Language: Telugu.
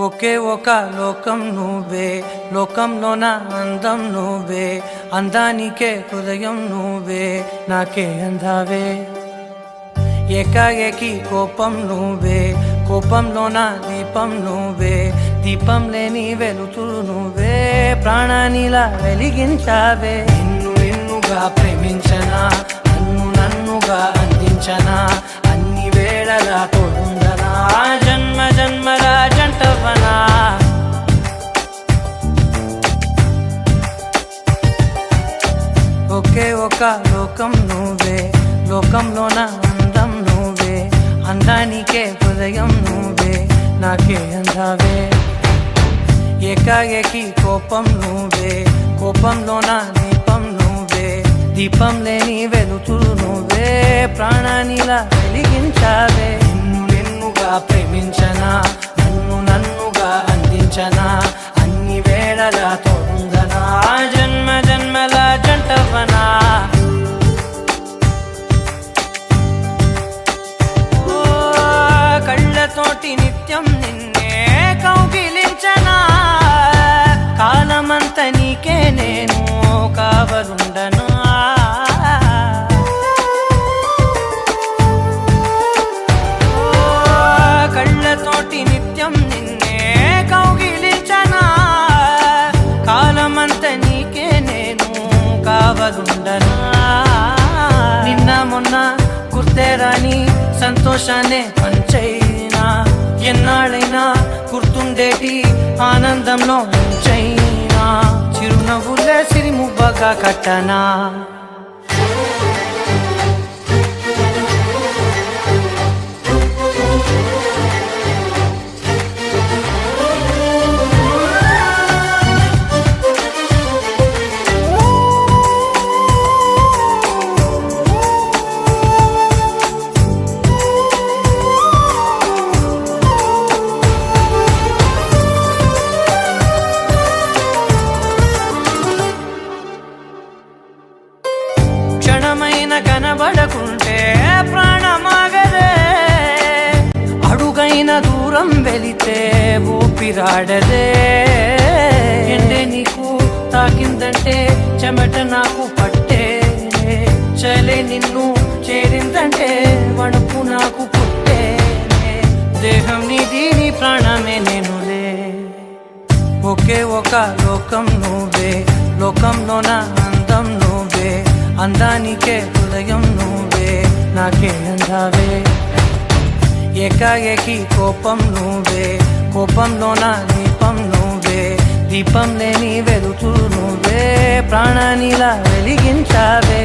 ఒకే ఒక లోకం నువ్వే, లోకంలో నా అందం నువ్వే, అందానికే హృదయం నువ్వే, నాకే అందావే. ఏకాఏకి కోపం నువ్వే, కోపంలో నా దీపం నువ్వే, దీపం లేని వెలుతురు నువ్వే, ప్రాణానిలా వెలిగించావే. నిన్నుగా ప్రేమించనా, నన్నుగా అందించనా, అన్ని వేళలా తోడుండనా, జన్మ జన్మల జంటవనా. ఒకే ఒక లోకం నువ్వే, లోకంలో నా అందం నువ్వే, అందానికే హృదయం నువ్వే, నాకే అందావే. ఏకాఏకి కోపం నువ్వే, కోపంలో నా దీపం నువ్వే, దీపం లేని వెలుతురు నువ్వే, ప్రాణానిలా వెలిగించావే. నిన్నుగా ప్రేమించనా, నన్నుగా అందించనా, అన్ని వేళలా తోడుందనా, జన్మ జన్మల జంటవనా. కళ్ళతోటి నిత్యం నిన్నే కౌగిలించనా, కాలమంత నీకే నేను కావలుండనా. కళ్ళతోటి నిత్యం నిన్నే కౌగిలించనా, కాలమంత నీకే నేను కావలుండనా. నిన్న మొన్న గుర్తేరాని సంతోషాన్ని పంచైనా, ఎన్నాళ్ళైనా గుర్తుండేటి ఆనందంలో ఉంచైనా, చిరునవ్వులే సిరిముబ్బగా కట్టనా. క్షణమైన కనబడకుంటే ప్రాణమాగదే, అడుగైన దూరం వెళితే ఊపిరాడదే. ఎండే నీకు తాకిందంటే చెమట నాకు పట్టే, చలే నిన్ను చేరిందంటే వణుకు నాకు పుట్టే, దేహం నీది నీ ప్రాణమే నేనులే. ఒకే ఒక లోకం నువ్వే, లోకంలో నా అందం నువ్వే, అందానికే హృదయం నువ్వే, నాకే అందావే. ఏకాఏకి కోపం నువ్వే, కోపంలో నా దీపం నువ్వే, దీపం లేని వెలుతురు నువ్వే, ప్రాణానిలా వెలిగించావే.